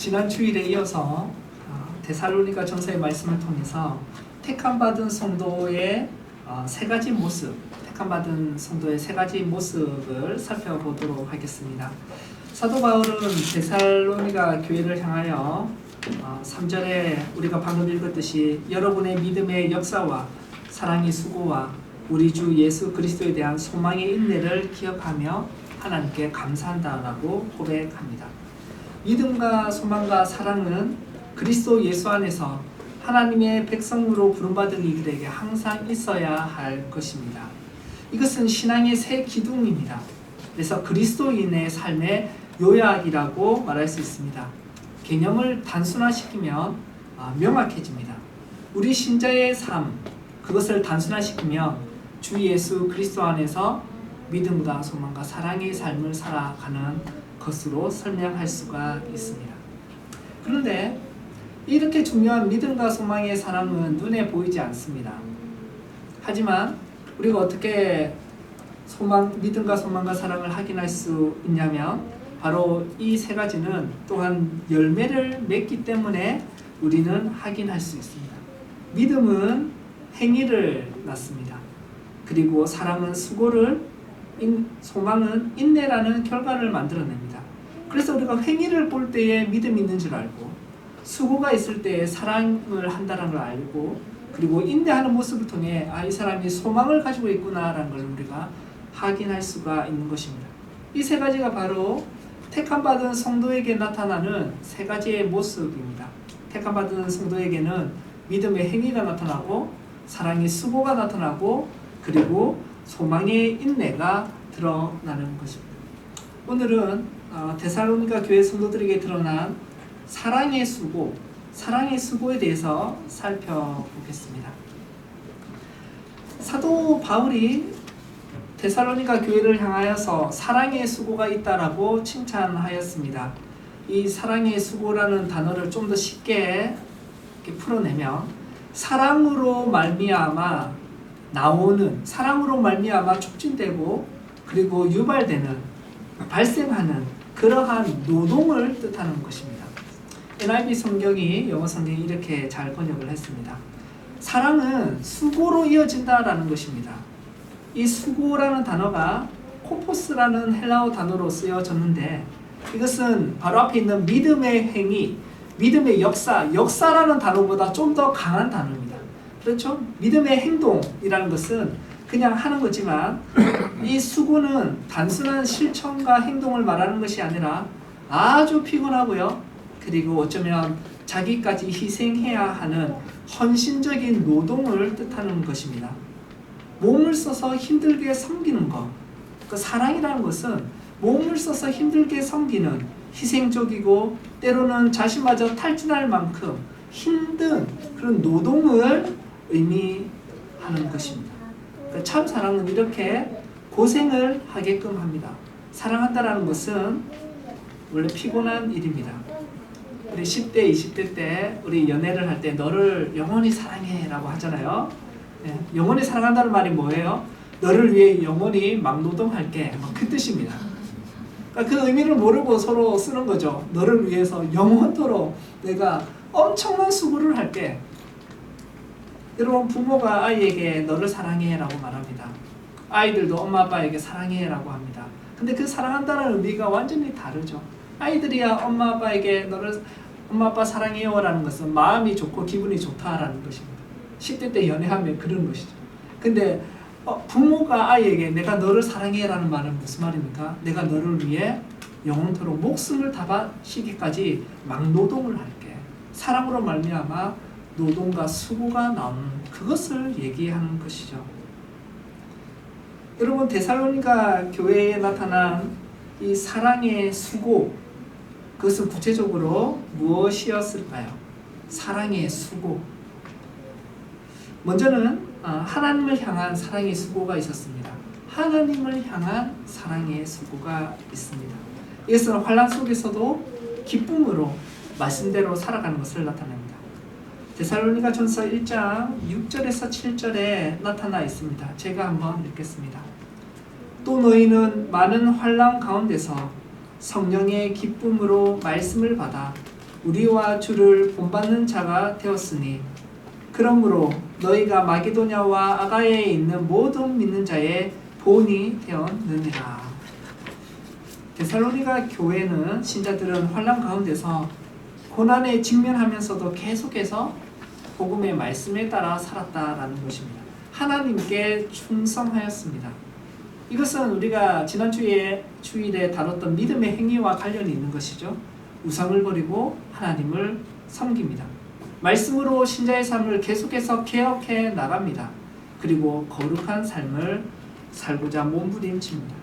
지난 주일에 이어서 데살로니가 전서의 말씀을 통해서 택함받은 성도의 세 가지 모습, 택함받은 성도의 세 가지 모습을 살펴보도록 하겠습니다. 사도 바울은 데살로니가 교회를 향하여 3절에 우리가 방금 읽었듯이 여러분의 믿음의 역사와 사랑의 수고와 우리 주 예수 그리스도에 대한 소망의 인내를 기억하며 하나님께 감사한다라고 고백합니다. 믿음과 소망과 사랑은 그리스도 예수 안에서 하나님의 백성으로 부름받은 이들에게 항상 있어야 할 것입니다. 이것은 신앙의 새 기둥입니다. 그래서 그리스도인의 삶의 요약이라고 말할 수 있습니다. 개념을 단순화시키면 명확해집니다. 우리 신자의 삶, 그것을 단순화시키면 주 예수 그리스도 안에서 믿음과 소망과 사랑의 삶을 살아가는 것으로 설명할 수가 있습니다. 그런데 이렇게 중요한 믿음과 소망의 사랑은 눈에 보이지 않습니다. 하지만 우리가 어떻게 믿음과 소망과 사랑을 확인할 수 있냐면 바로 이 세 가지는 또한 열매를 맺기 때문에 우리는 확인할 수 있습니다. 믿음은 행위를 낳습니다. 그리고 사랑은 수고를, 소망은 인내라는 결과를 만들어냅니다. 그래서 우리가 행위를 볼 때에 믿음이 있는 줄 알고 수고가 있을 때에 사랑을 한다는 걸 알고 그리고 인내하는 모습을 통해 이 사람이 소망을 가지고 있구나라는 걸 우리가 확인할 수가 있는 것입니다. 이 세 가지가 바로 택함받은 성도에게 나타나는 세 가지의 모습입니다. 택함받은 성도에게는 믿음의 행위가 나타나고 사랑의 수고가 나타나고 그리고 소망의 인내가 드러나는 것입니다. 오늘은 데살로니가 교회 성도들에게 드러난 사랑의 수고에 대해서 살펴보겠습니다. 사도 바울이 데살로니가 교회를 향하여서 사랑의 수고가 있다라고 칭찬하였습니다. 이 사랑의 수고라는 단어를 좀 더 쉽게 이렇게 풀어내면 사랑으로 말미암아 촉진되고 그리고 유발되는, 발생하는 그러한 노동을 뜻하는 것입니다. NIV 성경이, 영어 성경이 이렇게 잘 번역을 했습니다. 사랑은 수고로 이어진다라는 것입니다. 이 수고라는 단어가 코포스라는 헬라어 단어로 쓰여졌는데 이것은 바로 앞에 있는 믿음의 행위, 믿음의 역사라는 단어보다 좀 더 강한 단어입니다. 그렇죠? 믿음의 행동이라는 것은 그냥 하는 거지만 이 수고는 단순한 실천과 행동을 말하는 것이 아니라 아주 피곤하고요. 그리고 어쩌면 자기까지 희생해야 하는 헌신적인 노동을 뜻하는 것입니다. 몸을 써서 힘들게 섬기는 것. 그 사랑이라는 것은 몸을 써서 힘들게 섬기는 희생적이고 때로는 자신마저 탈진할 만큼 힘든 그런 노동을 의미하는 것입니다. 참 사랑은 이렇게 고생을 하게끔 합니다. 사랑한다라는 것은 원래 피곤한 일입니다. 우리 10대, 20대 때 우리 연애를 할 때 너를 영원히 사랑해 라고 하잖아요. 영원히 사랑한다는 말이 뭐예요? 너를 위해 영원히 막노동할게, 그 뜻입니다. 그러니까 그 의미를 모르고 서로 쓰는 거죠. 너를 위해서 영원토록 내가 엄청난 수고를 할게. 여러분, 부모가 아이에게 너를 사랑해 라고 말합니다. 아이들도 엄마 아빠에게 사랑해 라고 합니다. 근데 그 사랑한다는 의미가 완전히 다르죠. 아이들이야 엄마 아빠에게 엄마 아빠 사랑해요 라는 것은 마음이 좋고 기분이 좋다라는 것입니다. 10대 때 연애하면 그런 것이죠. 근데 부모가 아이에게 내가 너를 사랑해 라는 말은 무슨 말입니까? 내가 너를 위해 영원토록 목숨을 다 바치기까지 막노동을 할게. 사랑으로 말미암아 노동과 수고가 나오는 그것을 얘기하는 것이죠. 여러분, 데살로니가 교회에 나타난 이 사랑의 수고, 그것은 구체적으로 무엇이었을까요? 사랑의 수고. 먼저는 하나님을 향한 사랑의 수고가 있었습니다. 하나님을 향한 사랑의 수고가 있습니다. 이것은 환난 속에서도 기쁨으로 말씀대로 살아가는 것을 나타냅니다. 데살로니가 전서 1장 6절에서 7절에 나타나 있습니다. 제가 한번 읽겠습니다. 또 너희는 많은 환난 가운데서 성령의 기쁨으로 말씀을 받아 우리와 주를 본받는 자가 되었으니 그러므로 너희가 마게도냐와 아가야에 있는 모든 믿는 자의 본이 되었느니라. 데살로니가 교회는 신자들은 환난 가운데서 고난에 직면하면서도 계속해서 복음의 말씀에 따라 살았다라는 것입니다. 하나님께 충성하였습니다. 이것은 우리가 지난 주일에 다뤘던 믿음의 행위와 관련이 있는 것이죠. 우상을 버리고 하나님을 섬깁니다. 말씀으로 신자의 삶을 계속해서 개혁해 나갑니다. 그리고 거룩한 삶을 살고자 몸부림칩니다.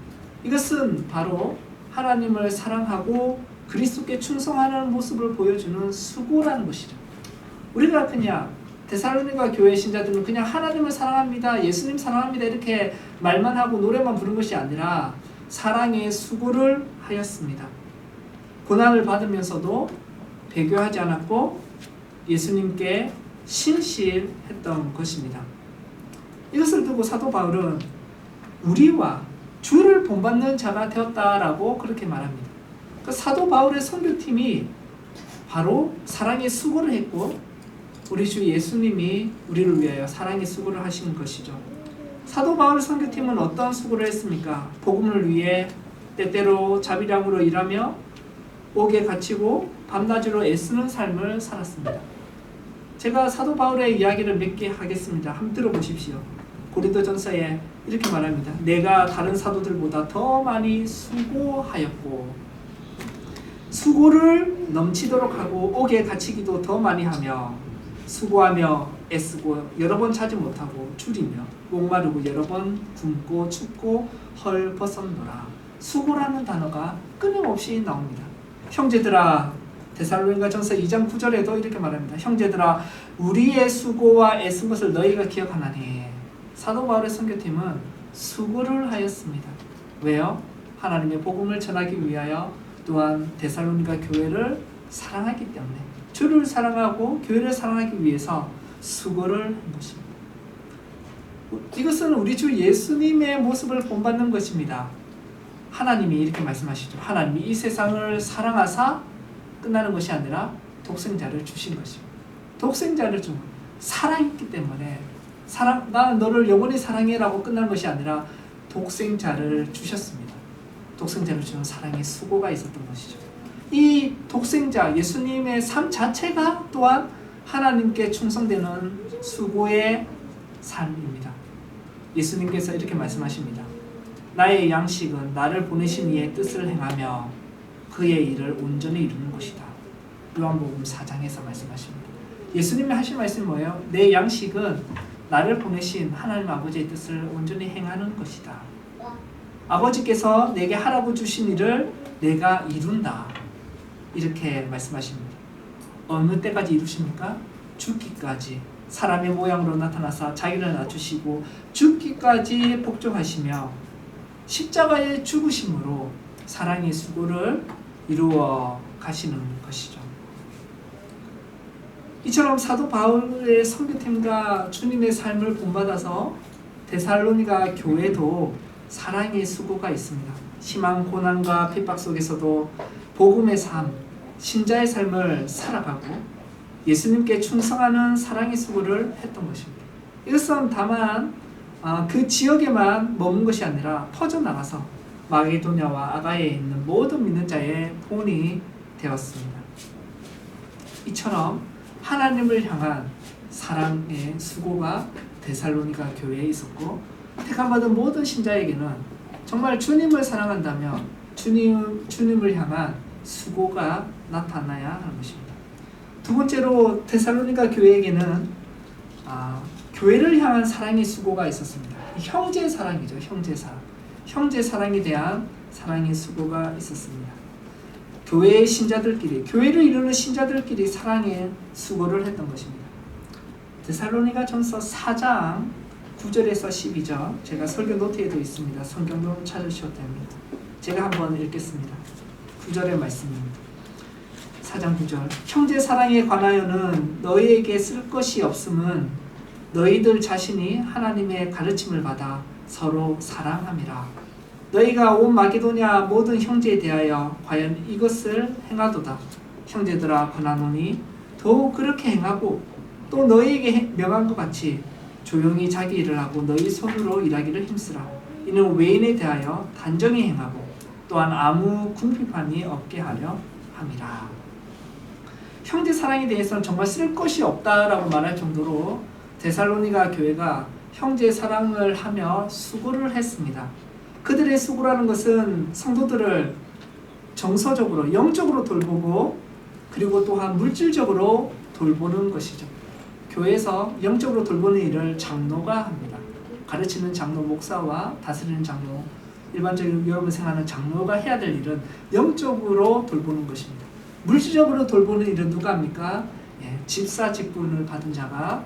이것은 바로 하나님을 사랑하고 그리스도께 충성하는 모습을 보여주는 수고라는 것이죠. 우리가 그냥 데살로니가 교회 신자들은 그냥 하나님을 사랑합니다, 예수님 사랑합니다 이렇게 말만 하고 노래만 부른 것이 아니라 사랑의 수고를 하였습니다. 고난을 받으면서도 배교하지 않았고 예수님께 신실했던 것입니다. 이것을 두고 사도 바울은 우리와 주를 본받는 자가 되었다라고 그렇게 말합니다. 그 사도 바울의 선교팀이 바로 사랑의 수고를 했고 우리 주 예수님이 우리를 위하여 사랑의 수고를 하신 것이죠. 사도 바울 선교팀은 어떤 수고를 했습니까? 복음을 위해 때때로 자비량으로 일하며 옥에 갇히고 밤낮으로 애쓰는 삶을 살았습니다. 제가 사도 바울의 이야기를 몇 개 하겠습니다. 한번 들어보십시오. 고린도전서에 이렇게 말합니다. 내가 다른 사도들보다 더 많이 수고하였고 수고를 넘치도록 하고 옥에 갇히기도 더 많이 하며 수고하며 애쓰고 여러 번 자지 못하고 줄이며 목마르고 여러 번 굶고 춥고 헐벗었노라. 수고라는 단어가 끊임없이 나옵니다. 형제들아, 데살로니가전서 2장 9절에도 이렇게 말합니다. 형제들아, 우리의 수고와 애쓴 것을 너희가 기억하나니. 사도 바울의 선교팀은 수고를 하였습니다. 왜요? 하나님의 복음을 전하기 위하여 또한 데살로니가 교회를 사랑하기 때문에 주를 사랑하고 교회를 사랑하기 위해서 수고를 한 것입니다. 이것은 우리 주 예수님의 모습을 본받는 것입니다. 하나님이 이렇게 말씀하시죠. 하나님이 이 세상을 사랑하사 끝나는 것이 아니라 독생자를 주신 것입니다. 독생자를 준 사랑했기 때문에 나는 너를 영원히 사랑해라고 끝난 것이 아니라 독생자를 주셨습니다. 독생자를 주는 사랑의 수고가 있었던 것이죠. 이 독생자 예수님의 삶 자체가 또한 하나님께 충성되는 수고의 삶입니다. 예수님께서 이렇게 말씀하십니다. 나의 양식은 나를 보내신 이의 뜻을 행하며 그의 일을 온전히 이루는 것이다. 요한복음 4장에서 말씀하십니다. 예수님이 하신 말씀이 뭐예요? 내 양식은 나를 보내신 하나님 아버지의 뜻을 온전히 행하는 것이다. 아버지께서 내게 하라고 주신 일을 내가 이룬다. 이렇게 말씀하십니다. 어느 때까지 이루십니까? 죽기까지. 사람의 모양으로 나타나사 자기를 낮추시고 죽기까지 복종하시며 십자가의 죽으심으로 사랑의 수고를 이루어 가시는 것이죠. 이처럼 사도 바울의 선교팀과 주님의 삶을 본받아서 데살로니가 교회도 사랑의 수고가 있습니다. 심한 고난과 핍박 속에서도 복음의 삶, 신자의 삶을 살아가고 예수님께 충성하는 사랑의 수고를 했던 것입니다. 이것은 다만 그 지역에만 머문 것이 아니라 퍼져나가서 마게도냐와 아가야에 있는 모든 믿는 자의 본이 되었습니다. 이처럼 하나님을 향한 사랑의 수고가 데살로니가 교회에 있었고 택함받은 모든 신자에게는 정말 주님을 사랑한다면 주님을 향한 수고가 나타나야 하는 것입니다. 두 번째로 데살로니가 교회에게는 교회를 향한 사랑의 수고가 있었습니다. 형제 사랑이죠. 형제 사랑. 형제 사랑에 대한 사랑의 수고가 있었습니다. 교회의 신자들끼리, 교회를 이루는 신자들끼리 사랑의 수고를 했던 것입니다. 데살로니가전서 4장 9절에서 12절, 제가 설교 노트에도 있습니다. 성경도 찾으셔도 됩니다. 제가 한번 읽겠습니다. 9절의 말씀입니다. 4장 9절. 형제 사랑에 관하여는 너희에게 쓸 것이 없음은 너희들 자신이 하나님의 가르침을 받아 서로 사랑함이라. 너희가 온 마게도냐 모든 형제에 대하여 과연 이것을 행하도다. 형제들아 권하노니 더욱 그렇게 행하고 또 너희에게 명한 것 같이 조용히 자기 일을 하고 너희 손으로 일하기를 힘쓰라. 이는 외인에 대하여 단정히 행하고 또한 아무 궁핍함이 없게 하려 함이라. 형제 사랑에 대해서는 정말 쓸 것이 없다라고 말할 정도로 데살로니가 교회가 형제 사랑을 하며 수고를 했습니다. 그들의 수고라는 것은 성도들을 정서적으로 영적으로 돌보고 그리고 또한 물질적으로 돌보는 것이죠. 교회에서 영적으로 돌보는 일을 장로가 합니다. 가르치는 장로, 목사와 다스리는 장로, 일반적인 여러분 생각하는 장로가 해야 될 일은 영적으로 돌보는 것입니다. 물질적으로 돌보는 일은 누가 합니까? 집사 직분을 받은 자가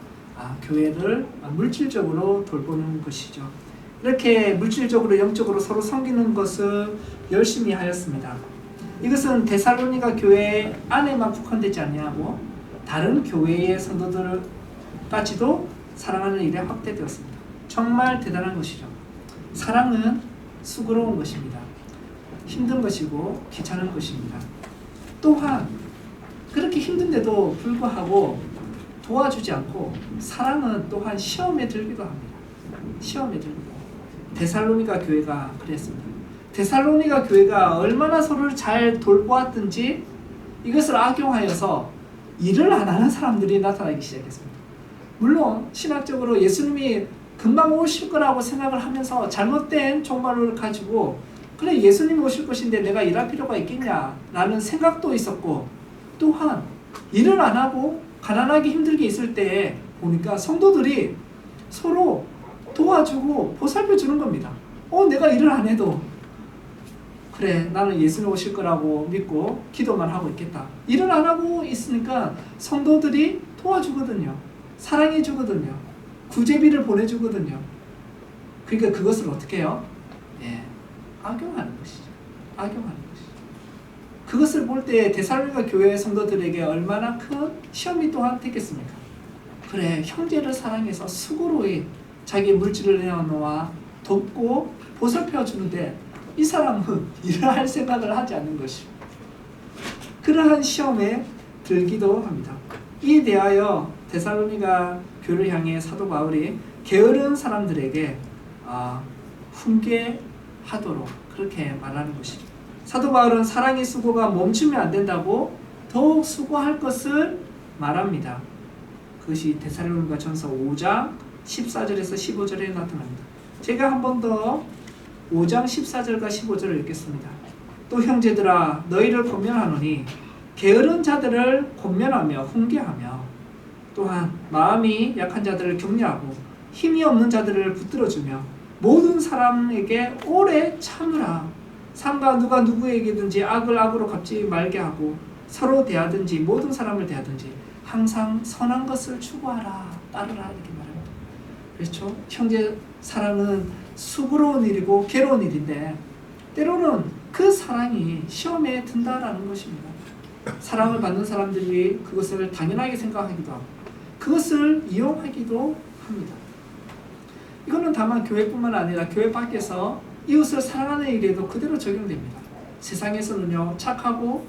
교회를 물질적으로 돌보는 것이죠. 이렇게 물질적으로 영적으로 서로 섬기는 것을 열심히 하였습니다. 이것은 데살로니가 교회 안에만 국한되지 아니하고 다른 교회의 성도들까지도 사랑하는 일에 확대되었습니다. 정말 대단한 것이죠. 사랑은 수고로운 것입니다. 힘든 것이고 귀찮은 것입니다. 또한 그렇게 힘든데도 불구하고 도와주지 않고 사랑은 또한 시험에 들기도 합니다. 시험에 들기도. 데살로니가 교회가 그랬습니다. 데살로니가 교회가 얼마나 서로를 잘 돌보았든지 이것을 악용하여서 일을 안 하는 사람들이 나타나기 시작했습니다. 물론 신학적으로 예수님이 금방 오실 거라고 생각을 하면서 잘못된 종말을 가지고 그래 예수님 오실 것인데 내가 일할 필요가 있겠냐라는 생각도 있었고 또한 일을 안 하고 가난하게 힘들게 있을 때 보니까 성도들이 서로 도와주고 보살펴 주는 겁니다. 내가 일을 안 해도 그래 나는 예수님 오실 거라고 믿고 기도만 하고 있겠다. 일을 안 하고 있으니까 성도들이 도와주거든요. 사랑해 주거든요. 구제비를 보내주거든요. 그러니까 그것을 어떻게 해요? 악용하는 것이죠. 악용하는 것이죠. 그것을 볼 때 데살로니가 교회 성도들에게 얼마나 큰 시험이 또한 됐겠습니까? 그래 형제를 사랑해서 수고로이 자기 물질을 내어놓아 돕고 보살펴 주는데 이 사람은 일을 할 생각을 하지 않는 것이죠. 그러한 시험에 들기도 합니다. 이에 대하여 데살로니가 교회를 향해 사도 바울이 게으른 사람들에게 훈계하도록 그렇게 말하는 것이죠. 사도 바울은 사랑의 수고가 멈추면 안 된다고 더욱 수고할 것을 말합니다. 그것이 데살로니가 전서 5장 14절에서 15절에 나타납니다. 제가 한 번 더 5장 14절과 15절을 읽겠습니다. 또 형제들아 너희를 권면하노니 게으른 자들을 권면하며 훈계하며 또한 마음이 약한 자들을 격려하고 힘이 없는 자들을 붙들어주며 모든 사람에게 오래 참으라. 상가 누가 누구에게든지 악을 악으로 갚지 말게 하고 서로 대하든지 모든 사람을 대하든지 항상 선한 것을 추구하라. 따르라 이렇게 말합니다. 그렇죠? 형제 사랑은 수고로운 일이고 괴로운 일인데 때로는 그 사랑이 시험에 든다라는 것입니다. 사랑을 받는 사람들이 그것을 당연하게 생각하기도 하고 그것을 이용하기도 합니다. 이거는 다만 교회뿐만 아니라 교회 밖에서 이웃을 사랑하는 일에도 그대로 적용됩니다. 세상에서는요 착하고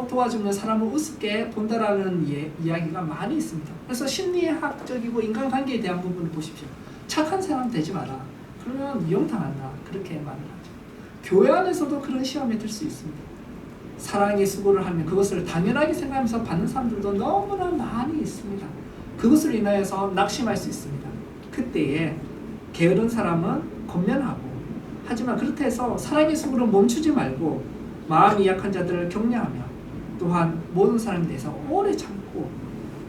도와주는 사람을 우습게 본다라는 이야기가 많이 있습니다. 그래서 심리학적이고 인간관계에 대한 부분을 보십시오. 착한 사람 되지 마라. 그러면 이용당한다. 그렇게 말을 하죠. 교회 안에서도 그런 시험에 들 수 있습니다. 사랑의 수고를 하면 그것을 당연하게 생각하면서 받는 사람들도 너무나 많이 있습니다. 그것을 인하여서 낙심할 수 있습니다. 그때에 게으른 사람은 권면하고 하지만 그렇다 해서 사랑의 수고를 멈추지 말고 마음이 약한 자들을 격려하며 또한 모든 사람에 대해서 오래 참고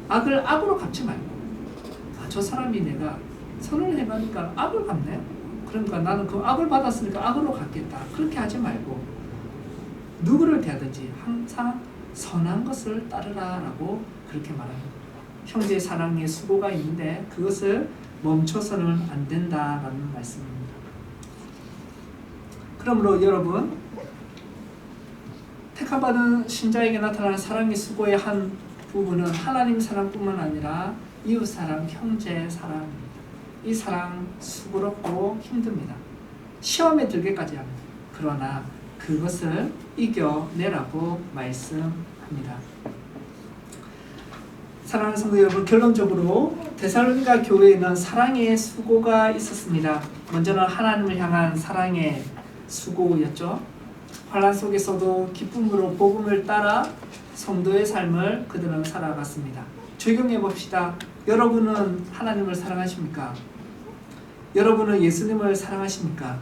악을 악으로 갚지 말고 저 사람이 내가 선을 행하니까 악을 갚네? 그러니까 나는 그 악을 받았으니까 악으로 갚겠다. 그렇게 하지 말고 누구를 대하든지 항상 선한 것을 따르라 라고 그렇게 말합니다. 형제 사랑의 수고가 있는데 그것을 멈춰서는 안 된다라는 말씀입니다. 그러므로 여러분 택함받은 신자에게 나타나는 사랑의 수고의 한 부분은 하나님 사랑뿐만 아니라 이웃 사랑, 형제 사랑입니다. 이 사랑 수고롭고 힘듭니다. 시험에 들게까지 합니다. 그러나 그것을 이겨내라고 말씀합니다. 사랑하는 성도 여러분, 결론적으로 데살로니가 교회에는 사랑의 수고가 있었습니다. 먼저는 하나님을 향한 사랑의 수고였죠. 환난 속에서도 기쁨으로 복음을 따라 성도의 삶을 그들은 살아갔습니다. 적용해 봅시다. 여러분은 하나님을 사랑하십니까? 여러분은 예수님을 사랑하십니까?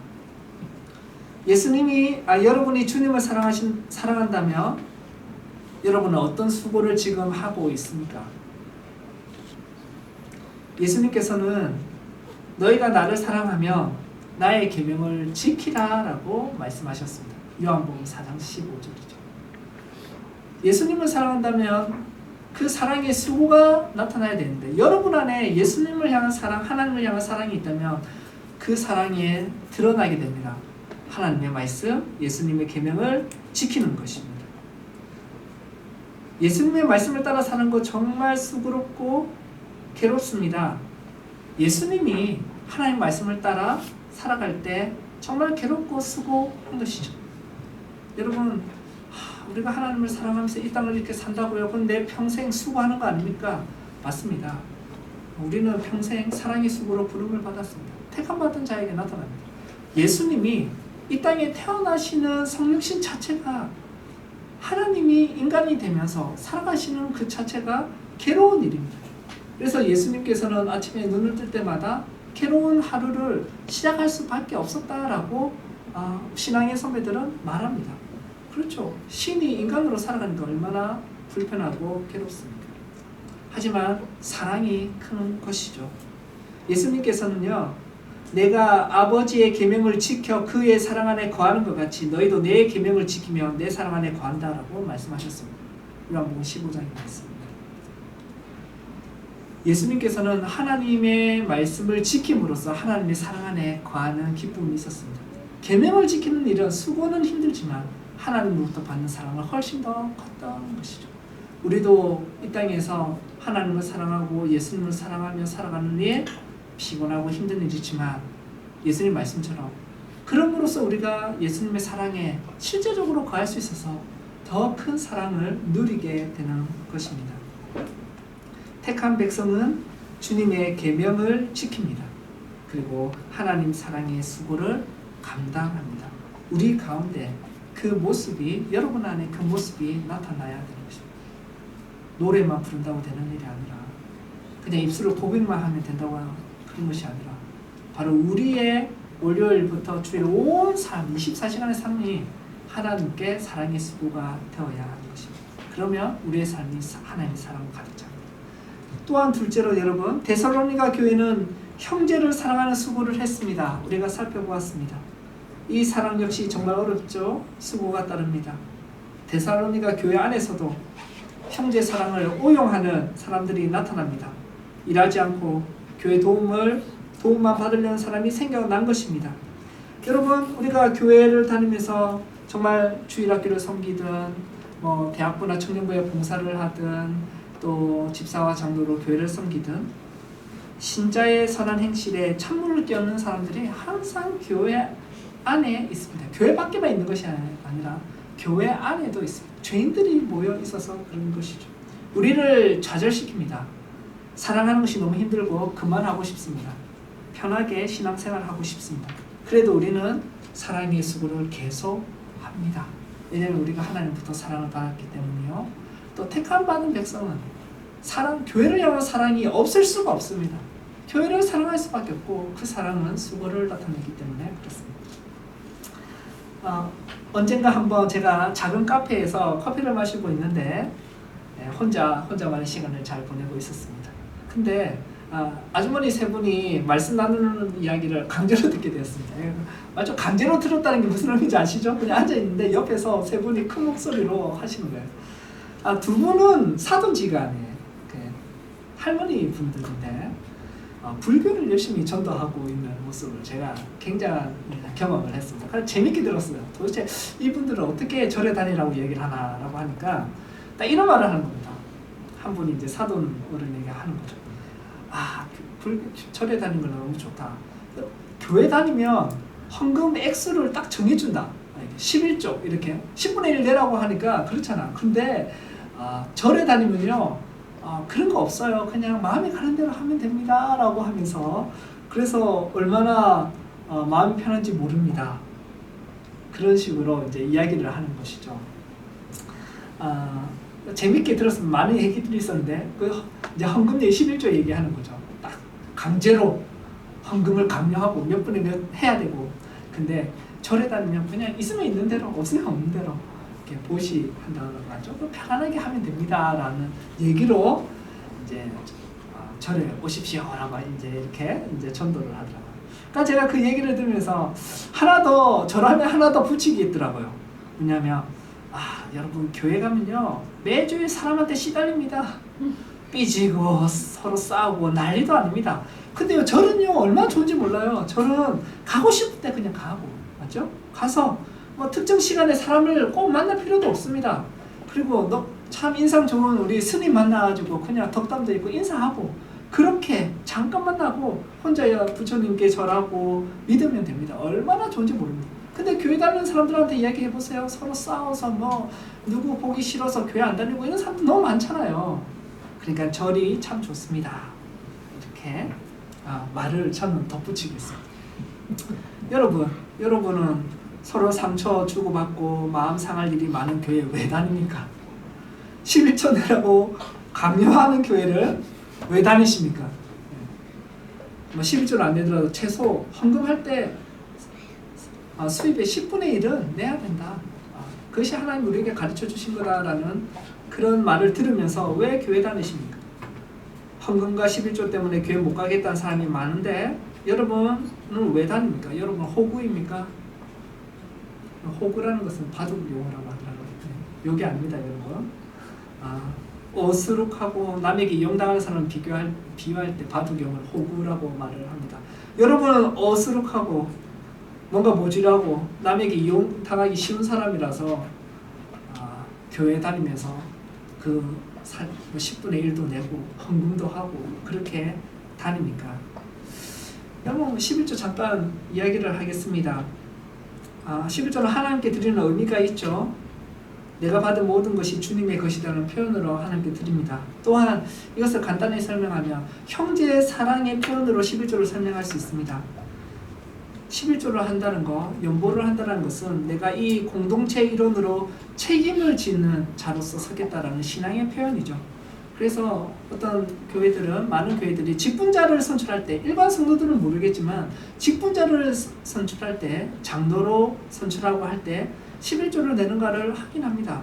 여러분이 주님을 사랑한다면 여러분은 어떤 수고를 지금 하고 있습니까? 예수님께서는 너희가 나를 사랑하면 나의 계명을 지키라 라고 말씀하셨습니다. 요한복음 4장 15절이죠. 예수님을 사랑한다면 그 사랑의 수고가 나타나야 되는데, 여러분 안에 예수님을 향한 사랑, 하나님을 향한 사랑이 있다면 그 사랑에 드러나게 됩니다. 하나님의 말씀, 예수님의 계명을 지키는 것입니다. 예수님의 말씀을 따라 사는 것 정말 수고롭고 괴롭습니다. 예수님이 하나님의 말씀을 따라 살아갈 때 정말 괴롭고 수고한 것이죠. 여러분, 우리가 하나님을 사랑하면서 이 땅을 이렇게 산다고요? 그럼 내 평생 수고하는 거 아닙니까? 맞습니다. 우리는 평생 사랑의 수고로 부름을 받았습니다. 택함받은 자에게 나타납니다. 예수님이 이 땅에 태어나시는 성육신 자체가 하나님이 인간이 되면서 살아가시는 그 자체가 괴로운 일입니다. 그래서 예수님께서는 아침에 눈을 뜰 때마다 괴로운 하루를 시작할 수밖에 없었다라고 신앙의 선배들은 말합니다. 그렇죠. 신이 인간으로 살아가는 게 얼마나 불편하고 괴롭습니까? 하지만 사랑이 큰 것이죠. 예수님께서는요, 내가 아버지의 계명을 지켜 그의 사랑 안에 거하는 것 같이 너희도 내 계명을 지키며 내 사랑 안에 거한다라고 말씀하셨습니다. 요한복음 15장의 말씀입니다. 예수님께서는 하나님의 말씀을 지킴으로써 하나님의 사랑 안에 거하는 기쁨이 있었습니다. 계명을 지키는 일은 수고는 힘들지만 하나님으로부터 받는 사랑은 훨씬 더 컸던 것이죠. 우리도 이 땅에서 하나님을 사랑하고 예수님을 사랑하며 살아가는 일, 피곤하고 힘든 일이지만 예수님 말씀처럼 그럼으로써 우리가 예수님의 사랑에 실제적으로 거할 수 있어서 더 큰 사랑을 누리게 되는 것입니다. 택한 백성은 주님의 계명을 지킵니다. 그리고 하나님 사랑의 수고를 감당합니다. 우리 가운데 그 모습이, 여러분 안에 그 모습이 나타나야 되는 것입니다. 노래만 부른다고 되는 일이 아니라 그냥 입술로 고백만 하면 된다고 그런 것이 아니라 바로 우리의 월요일부터 주일 온 삶, 24시간의 삶이 하나님께 사랑의 수고가 되어야 하는 것입니다. 그러면 우리의 삶이 하나님의 사랑으로 가득 찹니다. 또한 둘째로 여러분, 데살로니가 교회는 형제를 사랑하는 수고를 했습니다. 우리가 살펴보았습니다. 이 사랑 역시 정말 어렵죠. 수고가 따릅니다. 데살로니가 교회 안에서도 형제 사랑을 오용하는 사람들이 나타납니다. 일하지 않고 교회 도움만 받으려는 사람이 생겨난 것입니다. 여러분, 우리가 교회를 다니면서 정말 주일학교를 섬기든 대학부나 청년부에 봉사를 하든 또 집사와 장로로 교회를 섬기든 신자의 선한 행실에 찬물을 끼얹는 사람들이 항상 교회 안에 있습니다. 교회 밖에만 있는 것이 아니라 교회 안에도 있습니다. 죄인들이 모여 있어서 그런 것이죠. 우리를 좌절시킵니다. 사랑하는 것이 너무 힘들고 그만하고 싶습니다. 편하게 신앙생활하고 싶습니다. 그래도 우리는 사랑의 수고를 계속합니다. 왜냐하면 우리가 하나님부터 사랑을 받았기 때문이요. 또 택함받은 백성은 교회를 향한 사랑이 없을 수가 없습니다. 교회를 사랑할 수밖에 없고 그 사랑은 수고를 나타내기 때문에 그렇습니다. 언젠가 한번 제가 작은 카페에서 커피를 마시고 있는데 혼자만의 시간을 잘 보내고 있었습니다. 근데 아주머니 세 분이 말씀 나누는 이야기를 강제로 듣게 되었습니다. 맞죠? 강제로 들었다는 게 무슨 의미인지 아시죠? 그냥 앉아있는데 옆에서 세 분이 큰 목소리로 하시는 거예요. 두 분은 사돈지간에 할머니 분들인데 불교를 열심히 전도하고 있는 모습을 제가 굉장히 경험을 했습니다. 그래서 재밌게 들었어요. 도대체 이분들은 어떻게 절에 다니라고 얘기를 하나라고 하니까 딱 이런 말을 하는 겁니다. 한 분이 이제 사돈 어른에게 하는 거죠. 절에 다니는 건 너무 좋다. 교회 다니면 헌금 액수를 딱 정해준다. 11조 이렇게 10분의 1 내라고 하니까 그렇잖아. 근데 절에 다니면요 그런 거 없어요. 그냥 마음이 가는 대로 하면 됩니다 라고 하면서, 그래서 얼마나 마음이 편한지 모릅니다. 그런 식으로 이제 이야기를 하는 것이죠. 재밌게 들었으면 많은 얘기들이 있었는데 이제 헌금 얘기 11조 얘기하는 거죠. 딱 강제로 헌금을 강요하고 몇 분에 몇 해야 되고. 근데 절에 다니면 그냥 있으면 있는 대로 없으면 없는 대로 이렇게 보시한다고 조금 편안하게 하면 됩니다라는 얘기로 이제 절에 오십시오라고 이제 이렇게 이제 전도를 하더라고요. 그러니까 제가 그 얘기를 들으면서 하나 더 절하면 하나 더 붙이기 있더라고요. 왜냐하면 여러분 교회 가면요 매주일 사람한테 시달립니다. 삐지고 서로 싸우고 난리도 아닙니다. 근데요 절은요 얼마나 좋은지 몰라요. 절은 가고 싶을 때 그냥 가고, 맞죠? 가서 뭐 특정 시간에 사람을 꼭 만날 필요도 없습니다. 그리고 너 참 인상 좋은 우리 스님 만나가지고 그냥 덕담도 있고 인사하고, 그렇게 잠깐 만나고 혼자 부처님께 절하고 믿으면 됩니다. 얼마나 좋은지 모릅니다. 근데 교회 다니는 사람들한테 이야기해보세요. 서로 싸워서 뭐 누구 보기 싫어서 교회 안 다니고 이런 사람들 너무 많잖아요. 그러니까 절이 참 좋습니다. 이렇게 말을 저는 덧붙이겠습니다. 여러분은 서로 상처 주고받고 마음 상할 일이 많은 교회 왜 다닙니까? 11조 내라고 강요하는 교회를 왜 다니십니까? 뭐 11조를 안 내더라도 최소 헌금할 때 수입의 10분의 1은 내야 된다. 그것이 하나님 우리에게 가르쳐 주신 거다라는 그런 말을 들으면서 왜 교회 다니십니까? 헌금과 11조 때문에 교회 못 가겠다는 사람이 많은데 여러분은 왜 다닙니까? 여러분 호구입니까? 호구라는 것은 바둑 용어라고 하더라고요. 욕이 아닙니다, 여러분. 어수룩하고 남에게 이용당하는 사람을 비유할 때 바둑 용어를 호구라고 말을 합니다. 여러분은 어수룩하고 뭔가 모질하고 남에게 이용당하기 쉬운 사람이라서 교회 다니면서 그 10분의 1도 내고 헌금도 하고 그렇게 다닙니까? 여러분 11조 잠깐 이야기를 하겠습니다. 11조는 하나님께 드리는 의미가 있죠. 내가 받은 모든 것이 주님의 것이라는 표현으로 하나님께 드립니다. 또한 이것을 간단히 설명하면 형제의 사랑의 표현으로 11조를 설명할 수 있습니다. 11조를 한다는 거, 연보를 한다는 것은 내가 이 공동체 일원으로 책임을 지는 자로서 서겠다라는 신앙의 표현이죠. 그래서 어떤 교회들은, 많은 교회들이 직분자를 선출할 때, 일반 성도들은 모르겠지만 직분자를 선출할 때, 장로로 선출하고 할 때 11조를 내는가를 확인합니다.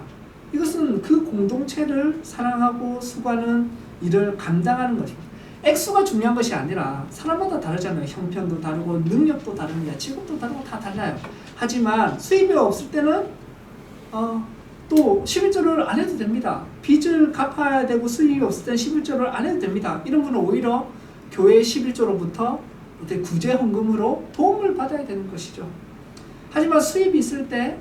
이것은 그 공동체를 사랑하고 수고하는 일을 감당하는 것입니다. 액수가 중요한 것이 아니라 사람마다 다르잖아요. 형편도 다르고 능력도 다릅니다. 직업도 다르고 다 달라요. 하지만 수입이 없을 때는 또 11조를 안 해도 됩니다. 빚을 갚아야 되고 수입이 없을 때는 11조를 안 해도 됩니다. 이런 분은 오히려 교회 11조로부터 구제 헌금으로 도움을 받아야 되는 것이죠. 하지만 수입이 있을 때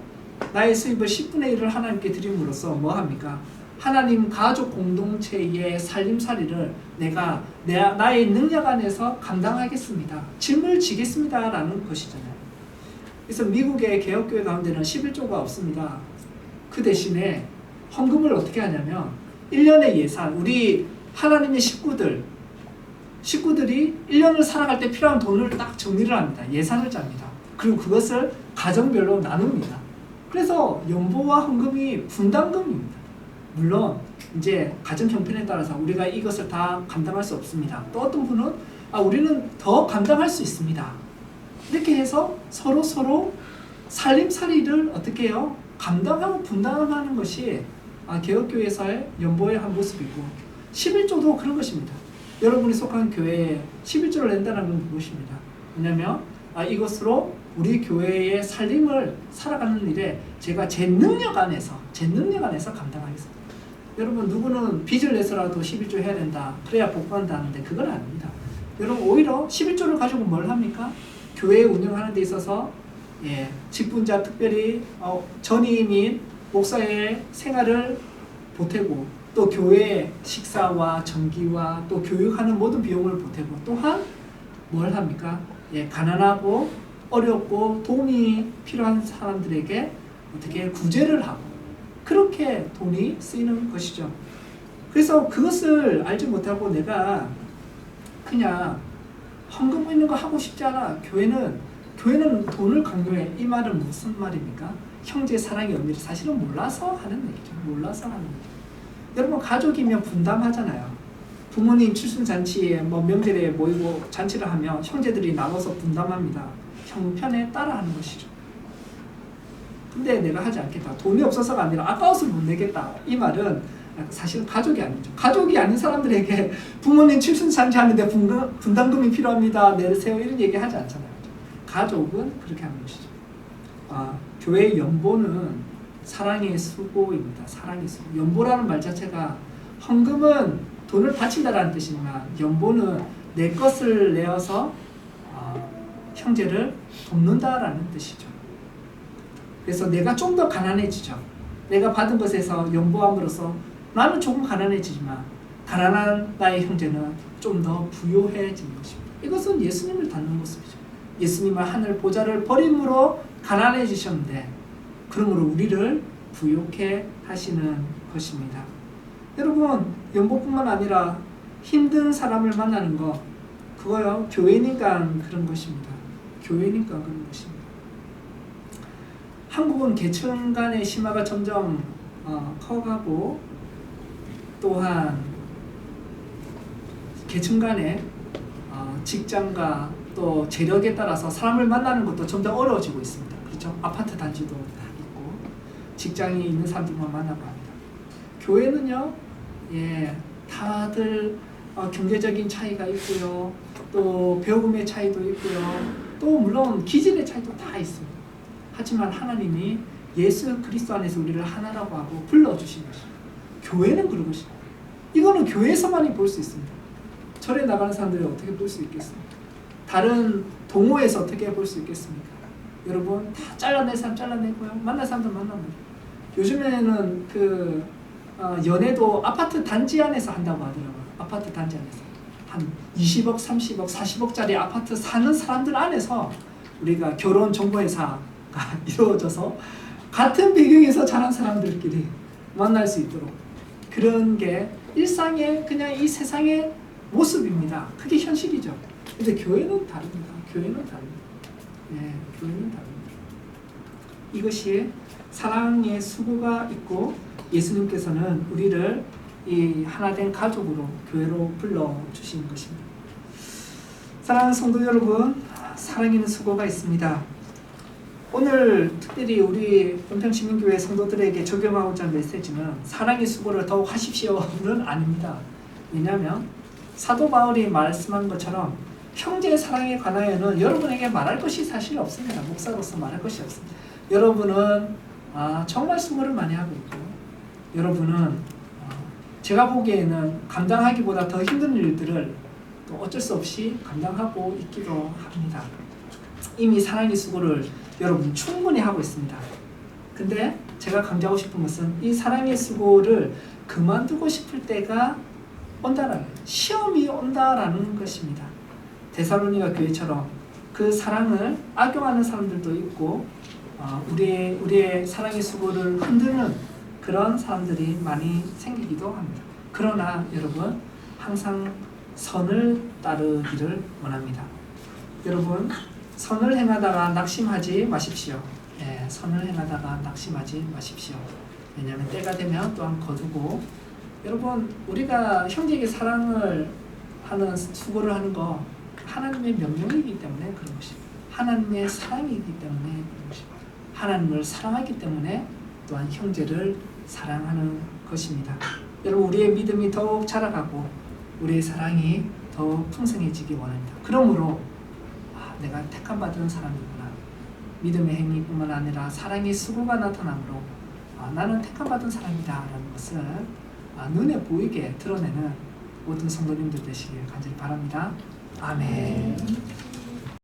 나의 수입을 10분의 1을 하나님께 드림으로써 뭐 합니까? 하나님 가족 공동체의 살림살이를 내가 나의 능력 안에서 감당하겠습니다. 짐을 지겠습니다 라는 것이잖아요. 그래서 미국의 개혁교회 가운데는 11조가 없습니다. 그 대신에 헌금을 어떻게 하냐면 1년의 예산, 우리 하나님의 식구들이 1년을 살아갈 때 필요한 돈을 딱 정리를 합니다. 예산을 짭니다. 그리고 그것을 가정별로 나눕니다. 그래서 연보와 헌금이 분담금입니다. 물론 이제 가정 형편에 따라서 우리가 이것을 다 감당할 수 없습니다. 또 어떤 분은 우리는 더 감당할 수 있습니다. 이렇게 해서 서로 살림살이를 어떻게 해요? 감당하고 분담하는 것이 개혁교회에서의 연보의 한 모습이고 11조도 그런 것입니다. 여러분이 속한 교회에 11조를 낸다는 건 무엇입니다. 왜냐하면 이것으로 우리 교회의 살림을 살아가는 일에 제가 제 능력 안에서 감당하겠습니다. 여러분 누구는 빚을 내서라도 11조 해야 된다. 그래야 복받는다 하는데 그건 아닙니다. 여러분 오히려 11조를 가지고 뭘 합니까? 교회 운영하는 데 있어서 직분자 특별히 전임인 목사의 생활을 보태고 또 교회 식사와 전기와 또 교육하는 모든 비용을 보태고 또한 뭘 합니까? 가난하고 어렵고 도움이 필요한 사람들에게 어떻게 구제를 하고 그렇게 돈이 쓰이는 것이죠. 그래서 그것을 알지 못하고 내가 그냥 헌금 있는 거 하고 싶지 않아. 교회는 돈을 강요해. 이 말은 무슨 말입니까? 형제 사랑의 의미를 사실은 몰라서 하는 얘기죠. 몰라서 하는 얘기죠. 여러분 가족이면 분담하잖아요. 부모님 칠순잔치에 명절에 모이고 잔치를 하면 형제들이 나눠서 분담합니다. 형편에 따라 하는 것이죠. 근데 내가 하지 않겠다. 돈이 없어서가 아니라 아까워서 못 내겠다. 이 말은 사실은 가족이 아니죠. 가족이 아닌 사람들에게 부모님 칠순잔치 하는데 분담금이 필요합니다. 내세요. 이런 얘기 하지 않잖아요. 가족은 그렇게 하는 것이죠. 교회의 연보는 사랑의 수고입니다. 사랑의 수고. 연보라는 말 자체가 헌금은 돈을 바친다라는 뜻이지만 연보는 내 것을 내어서 형제를 돕는다라는 뜻이죠. 그래서 내가 좀 더 가난해지죠. 내가 받은 것에서 연보함으로써 나는 조금 가난해지지만 가난한 나의 형제는 좀 더 부유해지는 것입니다. 이것은 예수님을 닮는 모습이죠. 예수님은 하늘 보좌를 버림으로 가난해지셨는데 그러므로 우리를 부유케 하시는 것입니다. 여러분 연보뿐만 아니라 힘든 사람을 만나는 거 그거요 교회니까 그런 것입니다. 교회니까 그런 것입니다. 한국은 계층 간의 심화가 점점 커가고 또한 계층 간의 직장과 또 재력에 따라서 사람을 만나는 것도 점점 어려워지고 있습니다. 그렇죠? 아파트 단지도 있고 직장이 있는 사람들만 만나고 합니다. 교회는요, 다들 경제적인 차이가 있고요, 또 배움의 차이도 있고요, 또 물론 기질의 차이도 다 있습니다. 하지만 하나님이 예수 그리스도 안에서 우리를 하나라고 하고 불러주신 것입니다. 교회는 그런 것입니다. 이거는 교회에서만이 볼 수 있습니다. 절에 나가는 사람들이 어떻게 볼 수 있겠습니까? 다른 동호회에서 어떻게 볼 수 있겠습니까? 여러분 다 잘라낼 사람 잘라내고요, 만날 사람들 만나면 요즘에는 연애도 아파트 단지 안에서 한다고 하더라고요. 아파트 단지 안에서 한 20억, 30억, 40억짜리 아파트 사는 사람들 안에서 우리가 결혼 정보회사가 이루어져서 같은 배경에서 자란 사람들끼리 만날 수 있도록 그런 게 일상의 그냥 이 세상의 모습입니다. 그게 현실이죠. 근데 교회는 다릅니다. 교회는 다릅니다. 교회는 다릅니다. 이것이 사랑의 수고가 있고 예수님께서는 우리를 이 하나된 가족으로 교회로 불러주신 것입니다. 사랑하는 성도 여러분, 사랑에는 수고가 있습니다. 오늘 특별히 우리 은평시민교회 성도들에게 적용하고자 하는 메시지는 사랑의 수고를 더욱 하십시오는 아닙니다. 왜냐하면 사도 바울이 말씀한 것처럼 형제의 사랑에 관하여는 여러분에게 말할 것이 사실 없습니다. 목사로서 말할 것이 없습니다. 여러분은 정말 수고를 많이 하고 있고 여러분은 제가 보기에는 감당하기보다 더 힘든 일들을 또 어쩔 수 없이 감당하고 있기도 합니다. 이미 사랑의 수고를 여러분 충분히 하고 있습니다. 근데 제가 강조하고 싶은 것은 이 사랑의 수고를 그만두고 싶을 때가 온다라는, 시험이 온다라는 것입니다. 데살로니가 교회처럼 그 사랑을 악용하는 사람들도 있고 우리의 사랑의 수고를 흔드는 그런 사람들이 많이 생기기도 합니다. 그러나 여러분 항상 선을 따르기를 원합니다. 여러분 선을 행하다가 낙심하지 마십시오. 선을 행하다가 낙심하지 마십시오. 왜냐하면 때가 되면 또한 거두고 여러분 우리가 형제에게 사랑을 하는 수고를 하는 거 하나님의 명령이기 때문에 그런 것입니다. 하나님의 사랑이기 때문에 그런 것입니다. 하나님을 사랑하기 때문에 또한 형제를 사랑하는 것입니다. 여러분 우리의 믿음이 더욱 자라가고 우리의 사랑이 더욱 풍성해지기 원합니다. 그러므로 내가 택함받은 사람이구나. 믿음의 행위뿐만 아니라 사랑의 수고가 나타나므로 나는 택함받은 사람이다 라는 것을 눈에 보이게 드러내는 모든 성도님들 되시길 간절히 바랍니다. 아멘.